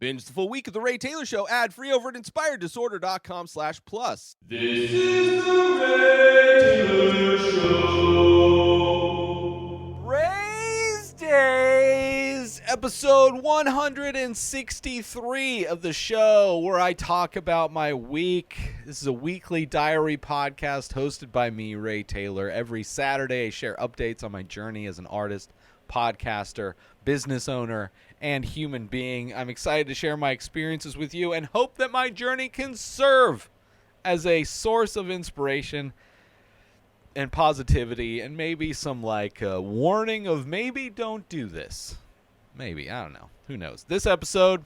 Binge the full week of The Ray Taylor Show ad-free over at inspireddisorder.com/plus. This is The Ray Taylor Show. Rayz Dayz, episode 163 of the show, where I talk about my week. This is a weekly diary podcast hosted by me, Ray Taylor. Every Saturday, I share updates on my journey as an artist, podcaster, business owner, and human being. I'm excited to share my experiences with you and hope that my journey can serve as a source of inspiration and positivity and maybe some warning of maybe don't do this. Maybe, I don't know. Who knows? This episode,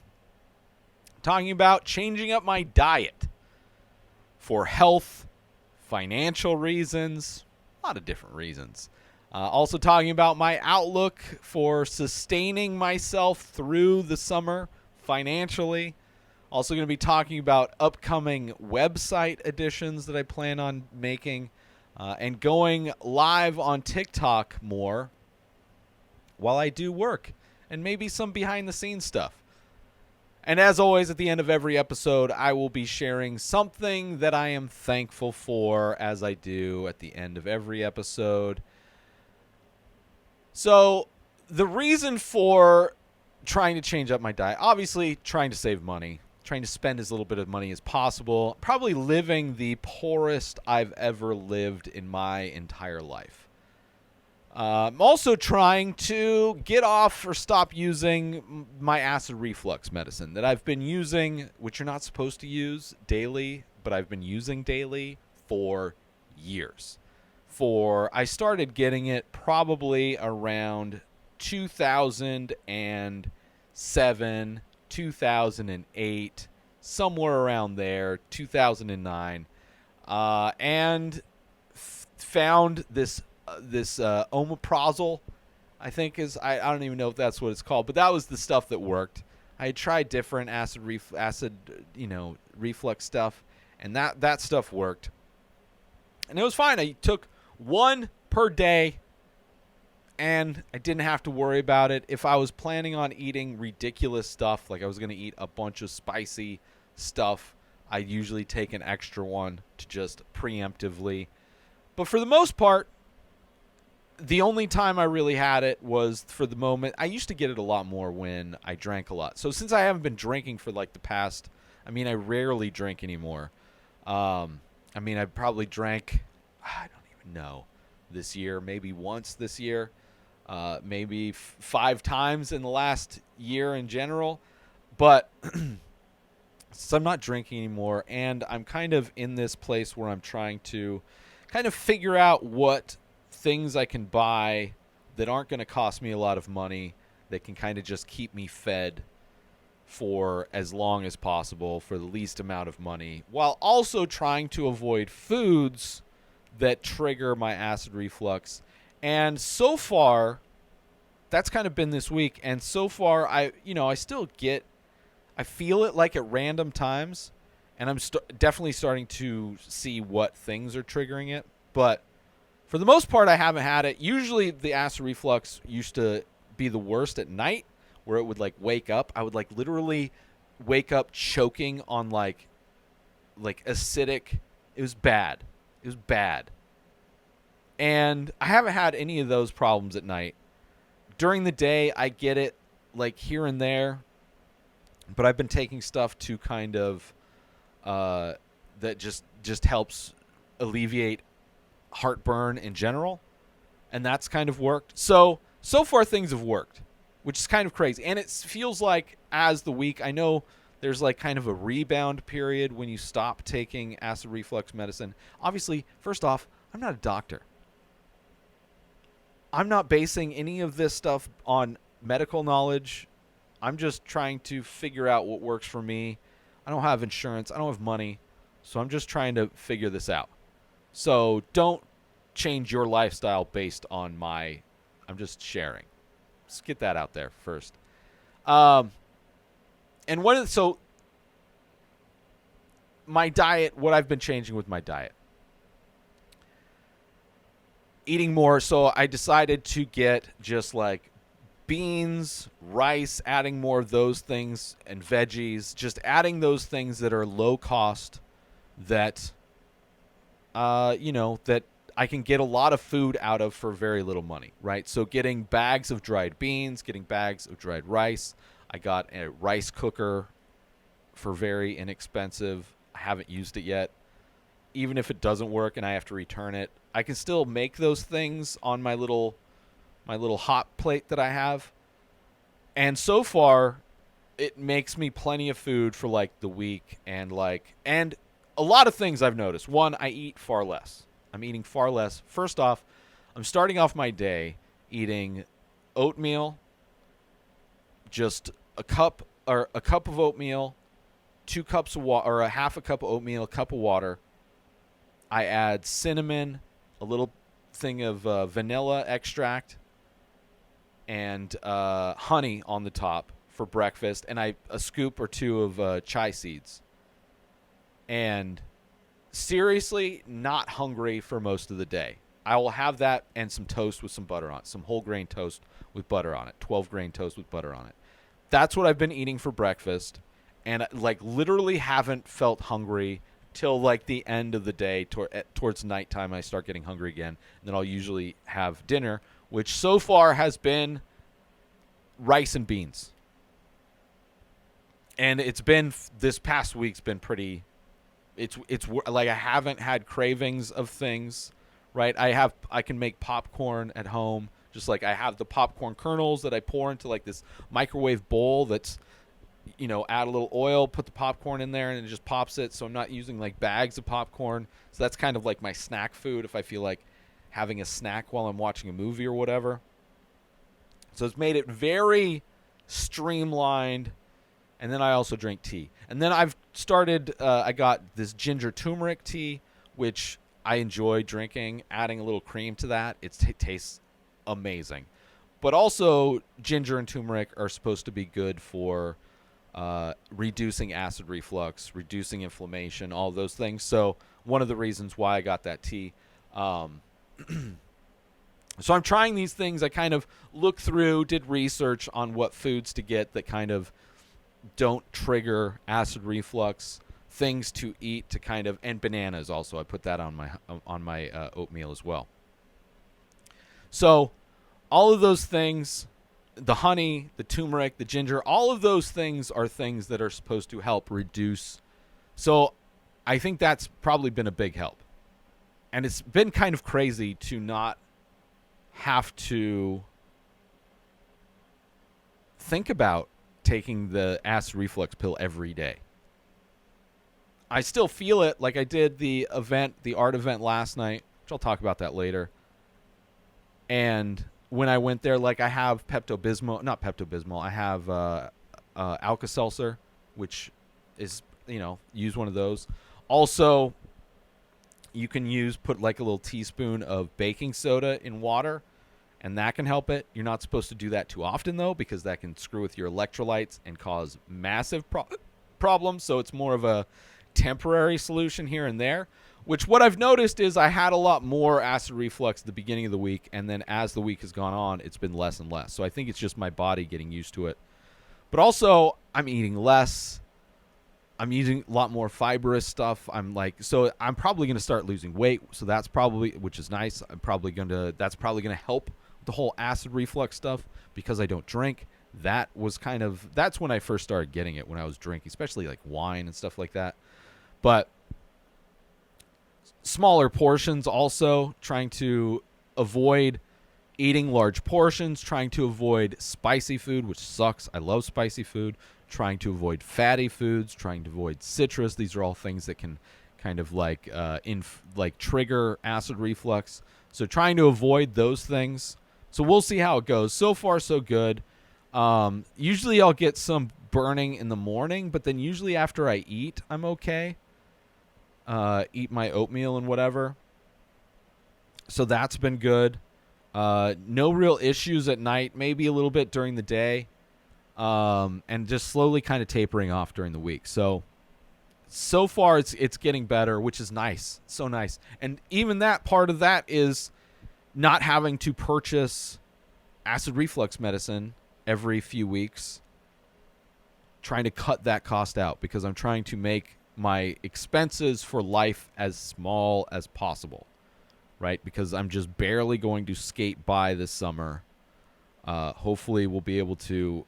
talking about changing up my diet for health, financial reasons, a lot of different reasons. Also talking about my outlook for sustaining myself through the summer financially. Also going to be talking about upcoming website additions that I plan on making and going live on TikTok more while I do work and maybe some behind-the-scenes stuff. And as always, at the end of every episode, I will be sharing something that I am thankful for, as I do at the end of every episode. So the reason for trying to change up my diet, obviously trying to save money, trying to spend as little bit of money as possible, probably living the poorest I've ever lived in my entire life. I'm also trying to get off or stop using my acid reflux medicine that I've been using, which you're not supposed to use daily, but I've been using daily for years. I started getting it probably around 2007, 2008, somewhere around there, 2009, and found this omeprazole, I think I don't even know if that's what it's called, but that was the stuff that worked. I had tried different acid reflux stuff, and that stuff worked, and it was fine. I took one per day, and I didn't have to worry about it. If I was planning on eating ridiculous stuff, like I was going to eat a bunch of spicy stuff, I usually take an extra one to just preemptively. But for the most part, the only time I really had it was for the moment. I used to get it a lot more when I drank a lot. So since I haven't been drinking for the past, I rarely drink anymore. I probably drank, I don't even know, this year, maybe once this year, maybe 5 times in the last year in general. But so I'm not drinking anymore, and I'm kind of in this place where I'm trying to kind of figure out what things I can buy that aren't going to cost me a lot of money, that can kind of just keep me fed for as long as possible for the least amount of money, while also trying to avoid foods that trigger my acid reflux. And so far, that's kind of been this week. And so far, I feel it at random times, and I'm definitely starting to see what things are triggering it. But for the most part, I haven't had it. Usually the acid reflux used to be the worst at night, where it would wake up. I would literally wake up choking on acidic. It was bad. It was bad. And I haven't had any of those problems at night. During the day, I get it here and there, but I've been taking stuff to kind of that just helps alleviate heartburn in general, and that's kind of worked. So far things have worked, which is kind of crazy. And it feels like as the week, I know there's kind of a rebound period when you stop taking acid reflux medicine. Obviously, first off, I'm not a doctor. I'm not basing any of this stuff on medical knowledge. I'm just trying to figure out what works for me. I don't have insurance. I don't have money. So I'm just trying to figure this out. So don't change your lifestyle based on I'm just sharing. Let's get that out there first. So my diet, what I've been changing with my diet. Eating more, so I decided to get just beans, rice, adding more of those things, and veggies, just adding those things that are low cost that, that I can get a lot of food out of for very little money, right? So getting bags of dried beans, getting bags of dried rice. I got a rice cooker for very inexpensive. I haven't used it yet. Even if it doesn't work and I have to return it, I can still make those things on my little hot plate that I have. And so far, it makes me plenty of food for like the week, and a lot of things I've noticed. One, I eat far less. I'm eating far less. First off, I'm starting off my day eating oatmeal, just a cup of oatmeal, 2 cups of water, or a half a cup of oatmeal, a cup of water. I add cinnamon, a little thing of vanilla extract, and honey on the top for breakfast, and a scoop or 2 of chai seeds. And seriously, not hungry for most of the day. I will have that and some toast with some butter on it, some whole grain toast with butter on it, 12 grain toast with butter on it. That's what I've been eating for breakfast, and literally haven't felt hungry till the end of the day. Towards nighttime, I start getting hungry again, and then I'll usually have dinner, which so far has been rice and beans. And it's been, this past week's been pretty, it's I haven't had cravings of things, right? I can make popcorn at home, just I have the popcorn kernels that I pour into this microwave bowl that's, add a little oil, put the popcorn in there, and it just pops it. So I'm not using bags of popcorn. So that's kind of my snack food if I feel like having a snack while I'm watching a movie or whatever. So it's made it very streamlined. And then I also drink tea. And then I've started, I got this ginger turmeric tea, which I enjoy drinking, adding a little cream to that. It tastes amazing. But also, ginger and turmeric are supposed to be good for reducing acid reflux, reducing inflammation, all those things. So one of the reasons why I got that tea. So I'm trying these things. I kind of looked through, did research on what foods to get that kind of don't trigger acid reflux, things to eat to kind of, and bananas also. I put that on my oatmeal as well. So all of those things, the honey, the turmeric, the ginger, all of those things are things that are supposed to help reduce. So I think that's probably been a big help. And it's been kind of crazy to not have to think about taking the acid reflux pill every day. I still feel it, like I did the art event last night, which I'll talk about that later. And when I went there, I have I have Alka-Seltzer, which is, use one of those. Also, you can put a little teaspoon of baking soda in water, and that can help it. You're not supposed to do that too often, though, because that can screw with your electrolytes and cause massive problems. So it's more of a temporary solution here and there, which what I've noticed is I had a lot more acid reflux at the beginning of the week, and then as the week has gone on, it's been less and less. So I think it's just my body getting used to it. But also, I'm eating less. I'm using a lot more fibrous stuff. So I'm probably going to start losing weight. So that's probably, which is nice. That's probably going to help the whole acid reflux stuff because I don't drink. That's when I first started getting it, when I was drinking, especially wine and stuff like that. But smaller portions also, trying to avoid eating large portions, trying to avoid spicy food, which sucks. I love spicy food. Trying to avoid fatty foods, trying to avoid citrus. These are all things that can kind of trigger acid reflux. So trying to avoid those things. So we'll see how it goes. So far, so good. Usually I'll get some burning in the morning, but then usually after I eat, I'm okay. Eat my oatmeal and whatever. So that's been good. No real issues at night, maybe a little bit during the day. And just slowly kind of tapering off during the week. So far it's getting better, which is nice. So nice. And even that part of that is not having to purchase acid reflux medicine every few weeks, trying to cut that cost out because I'm trying to make my expenses for life as small as possible, right? Because I'm just barely going to skate by this summer. Hopefully we'll be able to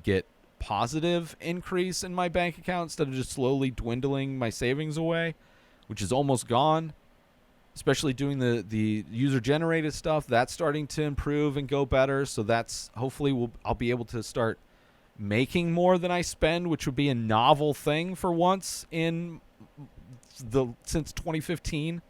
get positive increase in my bank account instead of just slowly dwindling my savings away, which is almost gone. Especially doing the user-generated stuff, that's starting to improve and go better. So that's hopefully I'll be able to start making more than I spend, which would be a novel thing for once since 2015.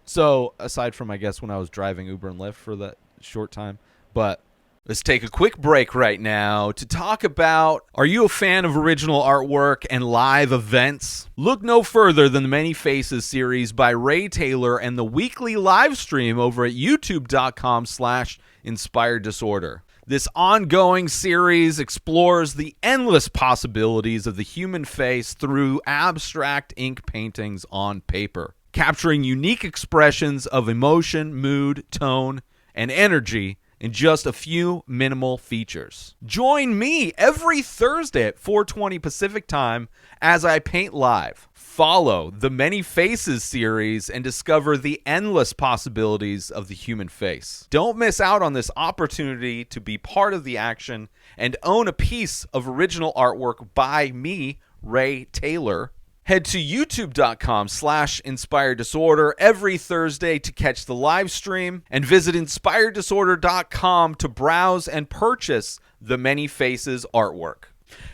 So aside from, I guess, when I was driving Uber and Lyft for that short time, but let's take a quick break right now to talk about, are you a fan of original artwork and live events? Look no further than the Many Faces series by Ray Taylor and the weekly live stream over at youtube.com/inspired disorder. This ongoing series explores the endless possibilities of the human face through abstract ink paintings on paper, capturing unique expressions of emotion, mood, tone, and energy in just a few minimal features. Join me every Thursday at 4:20 Pacific time as I paint live. Follow the Many Faces series and discover the endless possibilities of the human face. Don't miss out on this opportunity to be part of the action and own a piece of original artwork by me, Ray Taylor. Head to youtube.com/inspired disorder every Thursday to catch the live stream, and visit inspireddisorder.com to browse and purchase the Many Faces artwork.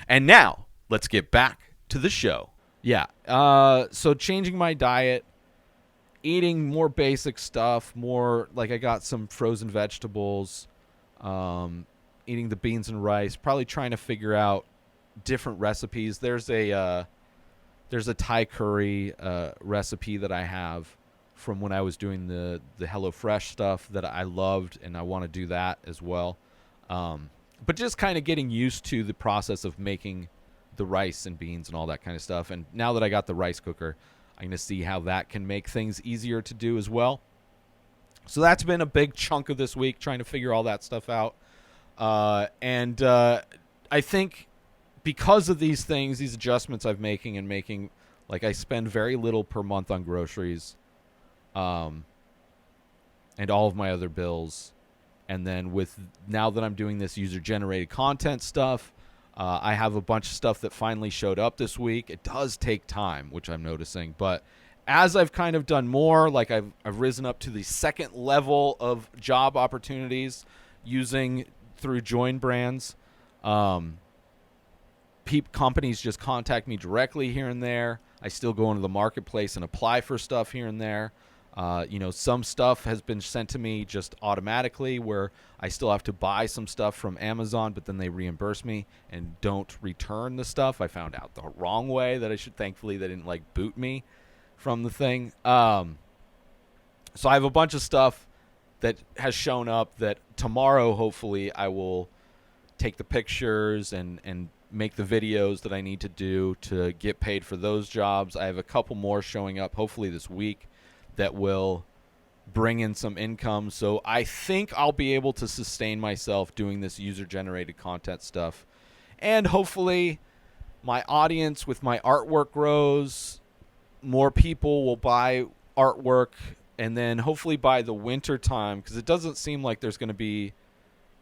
And now, let's get back to the show. Yeah, so changing my diet, eating more basic stuff, more like I got some frozen vegetables, eating the beans and rice, probably trying to figure out different recipes. There's a Thai curry recipe that I have from when I was doing the HelloFresh stuff that I loved, and I want to do that as well. But just kind of getting used to the process of making the rice and beans and all that kind of stuff. And now that I got the rice cooker, I'm going to see how that can make things easier to do as well. So that's been a big chunk of this week, trying to figure all that stuff out. And I think because of these things, these adjustments I'm making, like I spend very little per month on groceries, and all of my other bills. And then now that I'm doing this user-generated content stuff, I have a bunch of stuff that finally showed up this week. It does take time, which I'm noticing. But as I've kind of done more, like I've risen up to the second level of job opportunities using through Join Brands. Companies just contact me directly here and there. I still go into the marketplace and apply for stuff here and there. Some stuff has been sent to me just automatically where I still have to buy some stuff from Amazon, but then they reimburse me and don't return the stuff. I found out the wrong way that thankfully they didn't like boot me from the thing. So I have a bunch of stuff that has shown up that tomorrow, hopefully I will take the pictures and make the videos that I need to do to get paid for those jobs. I have a couple more showing up hopefully this week that will bring in some income. So I think I'll be able to sustain myself doing this user-generated content stuff. And hopefully my audience with my artwork grows. More people will buy artwork. And then hopefully by the winter time, because it doesn't seem like there's going to be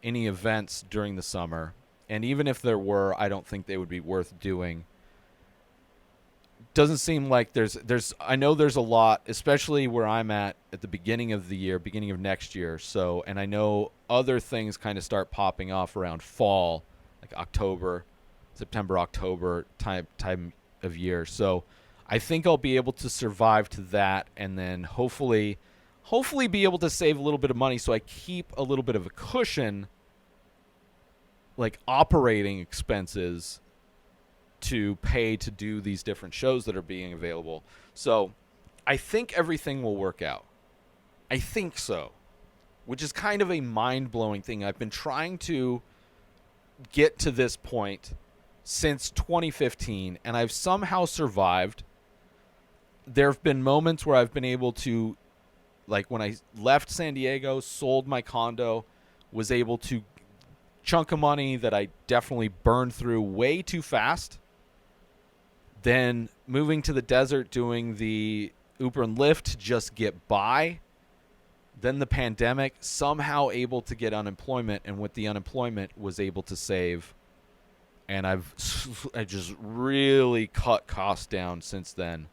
any events during the summer. And even if there were, I don't think they would be worth doing. Doesn't seem like I know there's a lot, especially where I'm at the beginning of the year, beginning of next year. So, and I know other things kind of start popping off around fall, like September, October time of year. So I think I'll be able to survive to that, and then hopefully be able to save a little bit of money so I keep a little bit of a cushion, like operating expenses, to pay to do these different shows that are being available. So I think everything will work out. I think so, which is kind of a mind-blowing thing. I've been trying to get to this point since 2015, and I've somehow survived. There have been moments where I've been able to, like when I left San Diego, sold my condo, was able to chunk of money that I definitely burned through way too fast. Then moving to the desert, doing the Uber and Lyft to just get by. Then the pandemic, somehow able to get unemployment, and with the unemployment was able to save. And I just really cut costs down since then,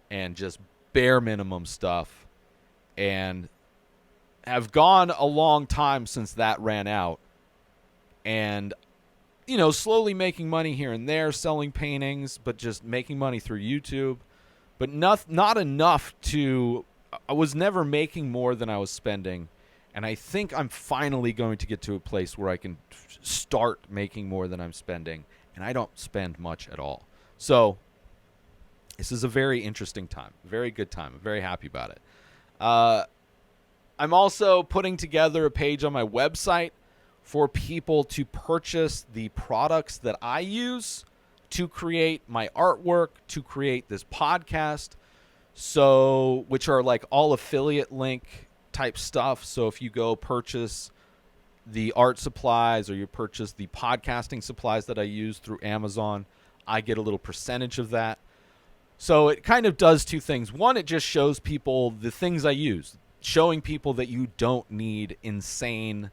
and just bare minimum stuff, and have gone a long time since that ran out. And, you know, slowly making money here and there, selling paintings, but just making money through YouTube. But not enough to... I was never making more than I was spending. And I think I'm finally going to get to a place where I can start making more than I'm spending. And I don't spend much at all. So this is a very interesting time. Very good time. I'm very happy about it. I'm also putting together a page on my website for people to purchase the products that I use to create my artwork, to create this podcast, so which are like all affiliate link type stuff. So if you go purchase the art supplies or you purchase the podcasting supplies that I use through Amazon, I get a little percentage of that. So it kind of does two things. One, it just shows people the things I use, showing people that you don't need insane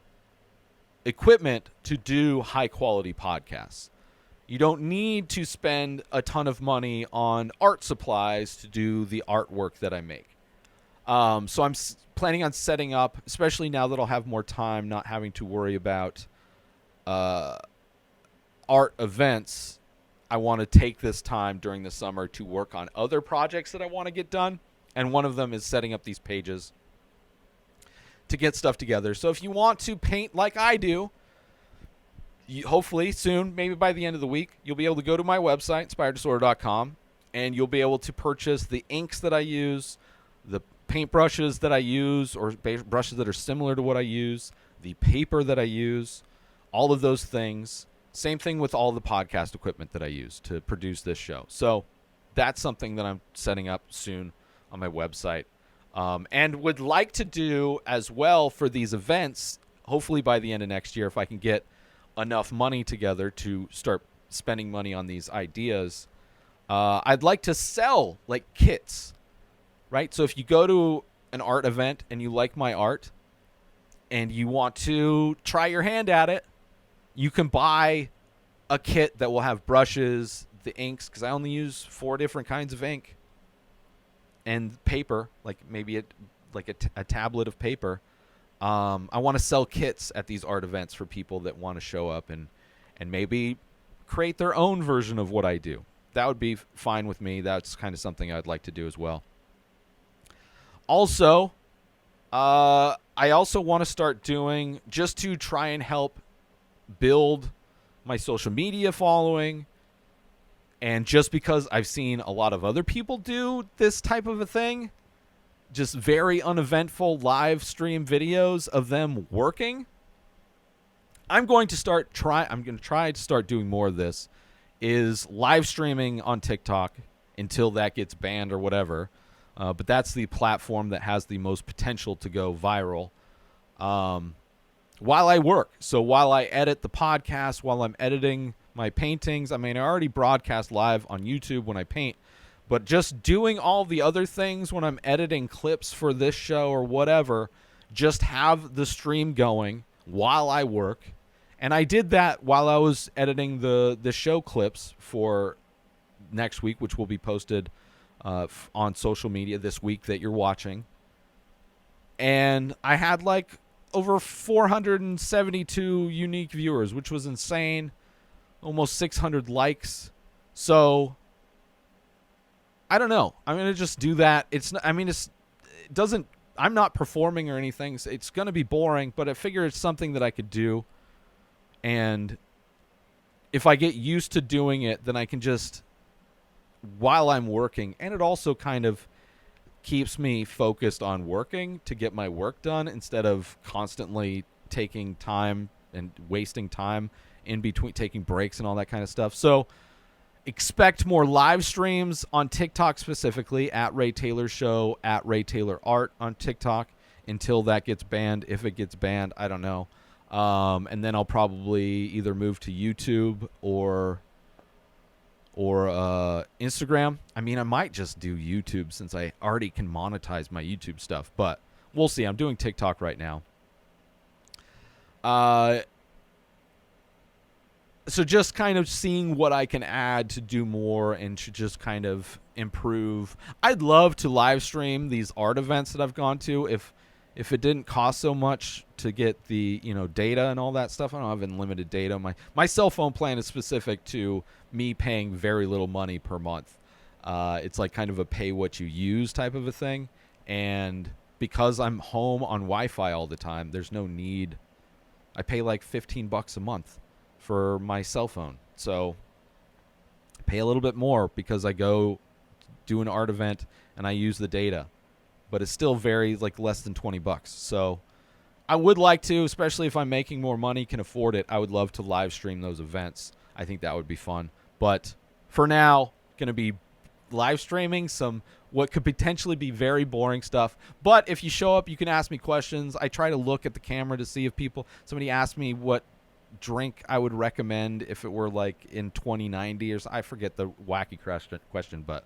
equipment to do high quality podcasts. You don't need to spend a ton of money on art supplies to do the artwork that I make. So I'm planning on setting up, especially now that I'll have more time, not having to worry about art events. I want to take this time during the summer to work on other projects that I want to get done. And one of them is setting up these pages to get stuff together. So if you want to paint like I do, hopefully soon, maybe by the end of the week, you'll be able to go to my website, inspireddisorder.com, and you'll be able to purchase the inks that I use, the paintbrushes that I use, or brushes that are similar to what I use, the paper that I use, all of those things. Same thing with all the podcast equipment that I use to produce this show. So that's something that I'm setting up soon on my website. And would like to do as well for these events, hopefully by the end of next year, if I can get enough money together to start spending money on these ideas. I'd like to sell like kits, right? So if you go to an art event and you like my art and you want to try your hand at it, you can buy a kit that will have brushes, the inks, because I only use 4 different kinds of ink, and paper, like maybe a tablet of paper. I want to sell kits at these art events for people that want to show up and maybe create their own version of what I do. That would be fine with me. That's kind of something I'd like to do as well. Also, I also want to start doing, just to try and help build my social media following, and just because I've seen a lot of other people do this type of a thing, just very uneventful live stream videos of them working. I'm going to try to start doing more of this, is live streaming on TikTok until that gets banned or whatever. But that's the platform that has the most potential to go viral while I work. So while I edit the podcast, while I'm editing my paintings, I mean, I already broadcast live on YouTube when I paint, but just doing all the other things when I'm editing clips for this show or whatever, just have the stream going while I work. And I did that while I was editing the show clips for next week, which will be posted on social media this week that you're watching. And I had like over 472 unique viewers, which was insane. Almost 600 likes. So I don't know. I'm going to just do that. I'm not performing or anything. So it's going to be boring, but I figure it's something that I could do. And if I get used to doing it, then I can just, while I'm working, and it also kind of keeps me focused on working to get my work done instead of constantly taking time and wasting time in between, taking breaks and all that kind of stuff. So expect more live streams on TikTok, specifically at Ray Taylor Show, at Ray Taylor Art on TikTok, until that gets banned. If it gets banned, I don't know. And then I'll probably either move to YouTube or Instagram. I mean, I might just do YouTube since I already can monetize my YouTube stuff, but we'll see. I'm doing TikTok right now. So just kind of seeing what I can add to do more and to just kind of improve. I'd love to live stream these art events that I've gone to if it didn't cost so much to get the, data and all that stuff. I don't have unlimited data. My cell phone plan is specific to me paying very little money per month. It's like kind of a pay what you use type of a thing. And because I'm home on Wi-Fi all the time, there's no need. I pay like $15 a month for my cell phone. So I pay a little bit more because I go do an art event and I use the data. But it's still very like less than $20. So I would like to, especially if I'm making more money, can afford it. I would love to live stream those events. I think that would be fun. But for now, going to be live streaming some what could potentially be very boring stuff. But if you show up, you can ask me questions. I try to look at the camera to see if somebody asked me what drink I would recommend if it were like in 2090 or so. I forget the wacky question, but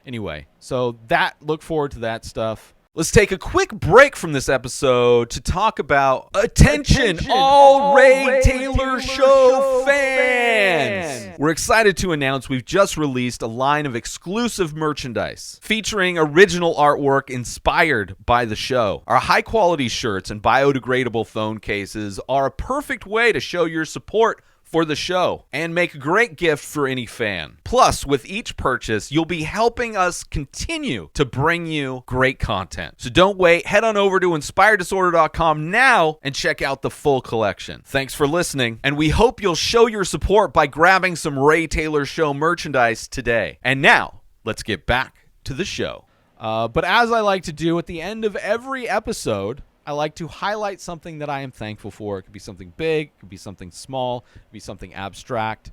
anyway, so look forward to that stuff. Let's take a quick break from this episode to talk about Attention all Ray Taylor Show fans! We're excited to announce we've just released a line of exclusive merchandise featuring original artwork inspired by the show. Our high-quality shirts and biodegradable phone cases are a perfect way to show your support for the show and make a great gift for any fan. Plus, with each purchase, you'll be helping us continue to bring you great content. So don't wait. Head on over to inspireddisorder.com now and check out the full collection. Thanks for listening, and we hope you'll show your support by grabbing some Ray Taylor Show merchandise today. And now, let's get back to the show. But as I like to do at the end of every episode, I like to highlight something that I am thankful for. It could be something big, it could be something small, it could be something abstract.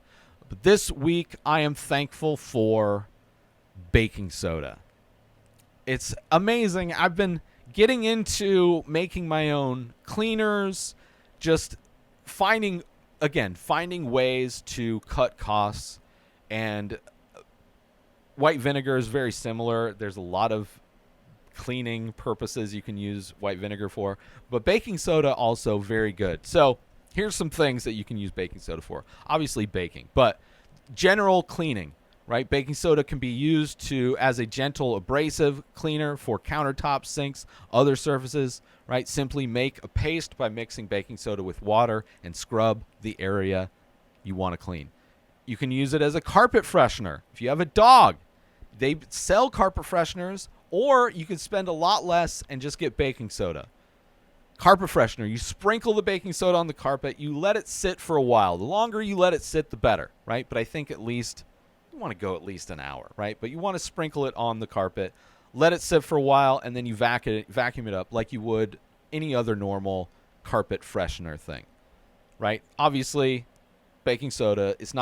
But this week, I am thankful for baking soda. It's amazing. I've been getting into making my own cleaners, just finding ways to cut costs. And white vinegar is very similar. There's a lot of cleaning purposes you can use white vinegar for, but baking soda also very good. So here's some things that you can use baking soda for. Obviously baking, but general cleaning, right? Baking soda can be used as a gentle abrasive cleaner for countertops, sinks, other surfaces, right? Simply make a paste by mixing baking soda with water and scrub the area you want to clean. You can use it as a carpet freshener. If you have a dog, they sell carpet fresheners. Or you can spend a lot less and just get baking soda. Carpet freshener, you sprinkle the baking soda on the carpet, you let it sit for a while. The longer you let it sit, the better, right? But I think you want to go at least an hour, right? But you want to sprinkle it on the carpet, let it sit for a while, and then you vacuum it up like you would any other normal carpet freshener thing, right? Obviously, baking soda is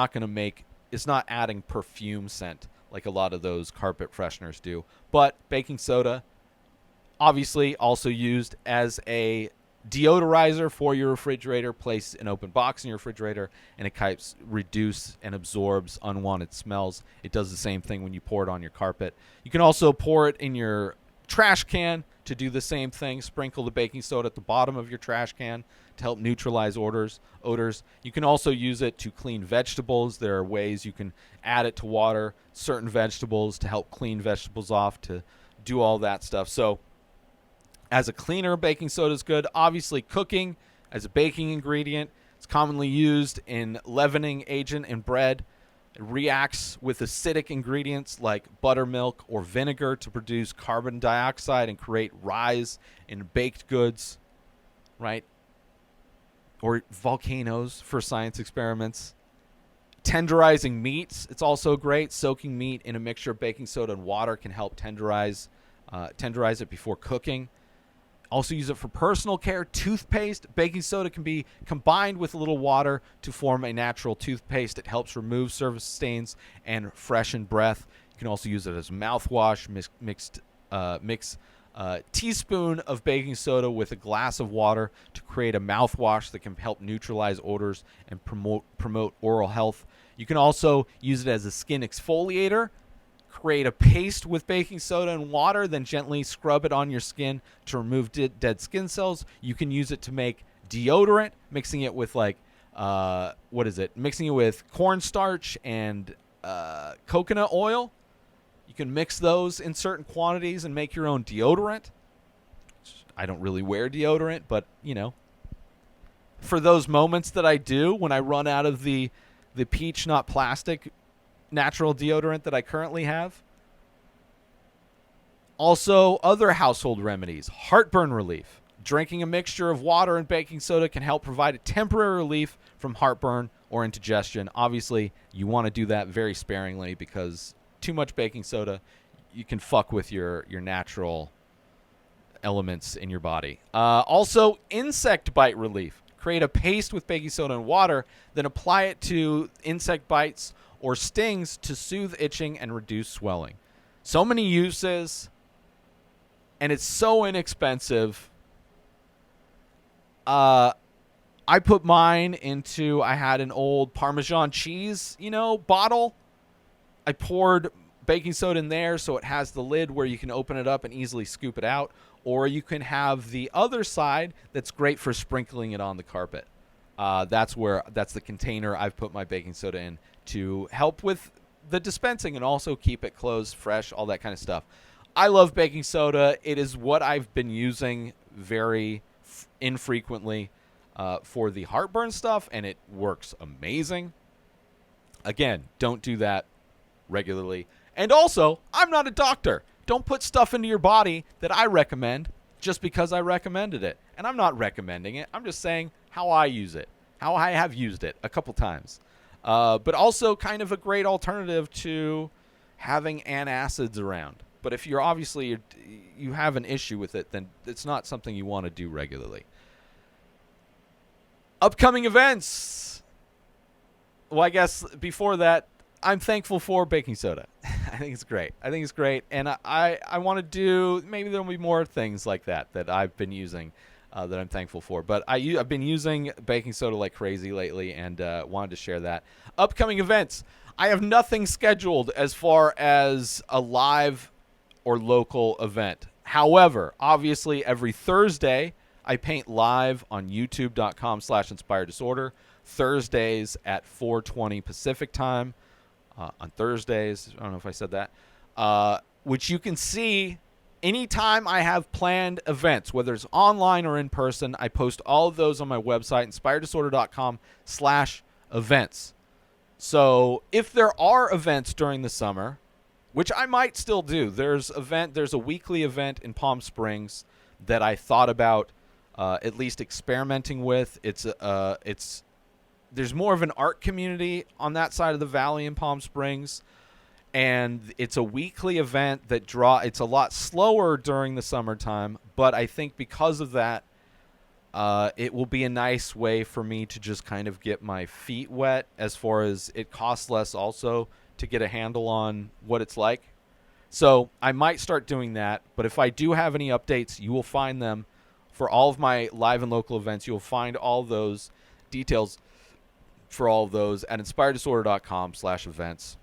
it's not adding perfume scent like a lot of those carpet fresheners do. But baking soda, obviously also used as a deodorizer for your refrigerator. Place an open box in your refrigerator, and it helps reduce and absorbs unwanted smells. It does the same thing when you pour it on your carpet. You can also pour it in your trash can to do the same thing. Sprinkle the baking soda at the bottom of your trash can to help neutralize odors. You can also use it to clean vegetables. There are ways you can add it to water certain vegetables to help clean vegetables off, to do all that stuff. So as a cleaner, baking soda is good. Obviously, cooking as a baking ingredient. It's commonly used in leavening agent in bread. It reacts with acidic ingredients like buttermilk or vinegar to produce carbon dioxide and create rise in baked goods, right? Or volcanoes for science experiments. Tenderizing meats, it's also great. Soaking meat in a mixture of baking soda and water can help tenderize it before cooking. Also use it for personal care. Toothpaste, baking soda can be combined with a little water to form a natural toothpaste. It helps remove surface stains and freshen breath. You can also use it as mouthwash. Mix teaspoon of baking soda with a glass of water to create a mouthwash that can help neutralize odors and promote oral health. You can also use it as a skin exfoliator. Create a paste with baking soda and water, then gently scrub it on your skin to remove dead skin cells. You can use it to make deodorant, mixing it with mixing it with cornstarch and coconut oil. You can mix those in certain quantities and make your own deodorant. I don't really wear deodorant, but, for those moments that I do when I run out of the peach, not plastic, natural deodorant that I currently have. Also, other household remedies. Heartburn relief. Drinking a mixture of water and baking soda can help provide a temporary relief from heartburn or indigestion. Obviously, you want to do that very sparingly because too much baking soda, you can fuck with your natural elements in your body. Also, insect bite relief. Create a paste with baking soda and water, then apply it to insect bites or stings to soothe itching and reduce swelling. So many uses, and it's so inexpensive. I put mine into, I had an old Parmesan cheese, bottle. I poured baking soda in there so it has the lid where you can open it up and easily scoop it out. Or you can have the other side that's great for sprinkling it on the carpet. That's the container I've put my baking soda in to help with the dispensing and also keep it closed, fresh, all that kind of stuff. I love baking soda. It is what I've been using very infrequently for the heartburn stuff, and it works amazing. Again, don't do that regularly. And also, I'm not a doctor. Don't put stuff into your body that I recommend just because I recommended it. And I'm not recommending it. I'm just saying how I use it, how I have used it a couple times. But also kind of a great alternative to having antacids around. But if you're obviously you have an issue with it, then it's not something you want to do regularly. Upcoming events. Well, I guess before that, I'm thankful for baking soda. I think it's great. And I want to do, maybe there'll be more things like that I've been using that I'm thankful for. But I've been using baking soda like crazy lately and wanted to share that. Upcoming events. I have nothing scheduled as far as a live or local event. However, obviously every Thursday I paint live on youtube.com/inspireddisorder. Thursdays at 4:20 Pacific time. On Thursdays, I don't know if I said that, which you can see anytime I have planned events, whether it's online or in person. I post all of those on my website, inspireddisorder.com/events. So if there are events during the summer, which I might still do, there's a weekly event in Palm Springs that I thought about at least experimenting with. There's more of an art community on that side of the valley in Palm Springs, and it's a weekly event that it's a lot slower during the summertime, but I think because of that, it will be a nice way for me to just kind of get my feet wet, as far as it costs less also to get a handle on what it's like. So I might start doing that, but if I do have any updates, you will find them for all of my live and local events. You'll find all those details for all of those at inspireddisorder.com/events.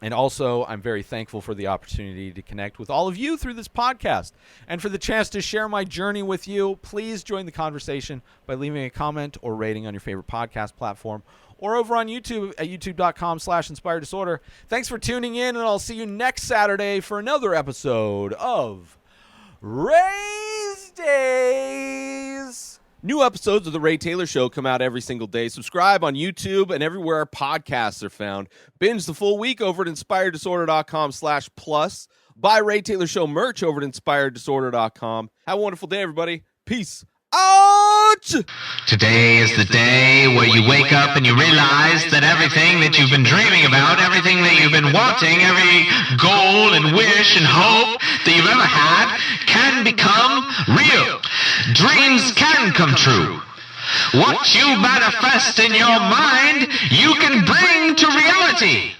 And also, I'm very thankful for the opportunity to connect with all of you through this podcast and for the chance to share my journey with you. Please join the conversation by leaving a comment or rating on your favorite podcast platform or over on YouTube at youtube.com/inspireddisorder. Thanks for tuning in, and I'll see you next Saturday for another episode of Rayz Dayz. New episodes of The Ray Taylor Show come out every single day. Subscribe on YouTube and everywhere our podcasts are found. Binge the full week over at inspireddisorder.com/plus. Buy Ray Taylor Show merch over at inspireddisorder.com. Have a wonderful day, everybody. Peace out! Today is the day where you wake up and you realize that everything that you've been dreaming about, everything that you've been wanting, every goal and wish and hope that you've ever had can become real. Dreams can come true. What you manifest in your mind, you can bring to reality.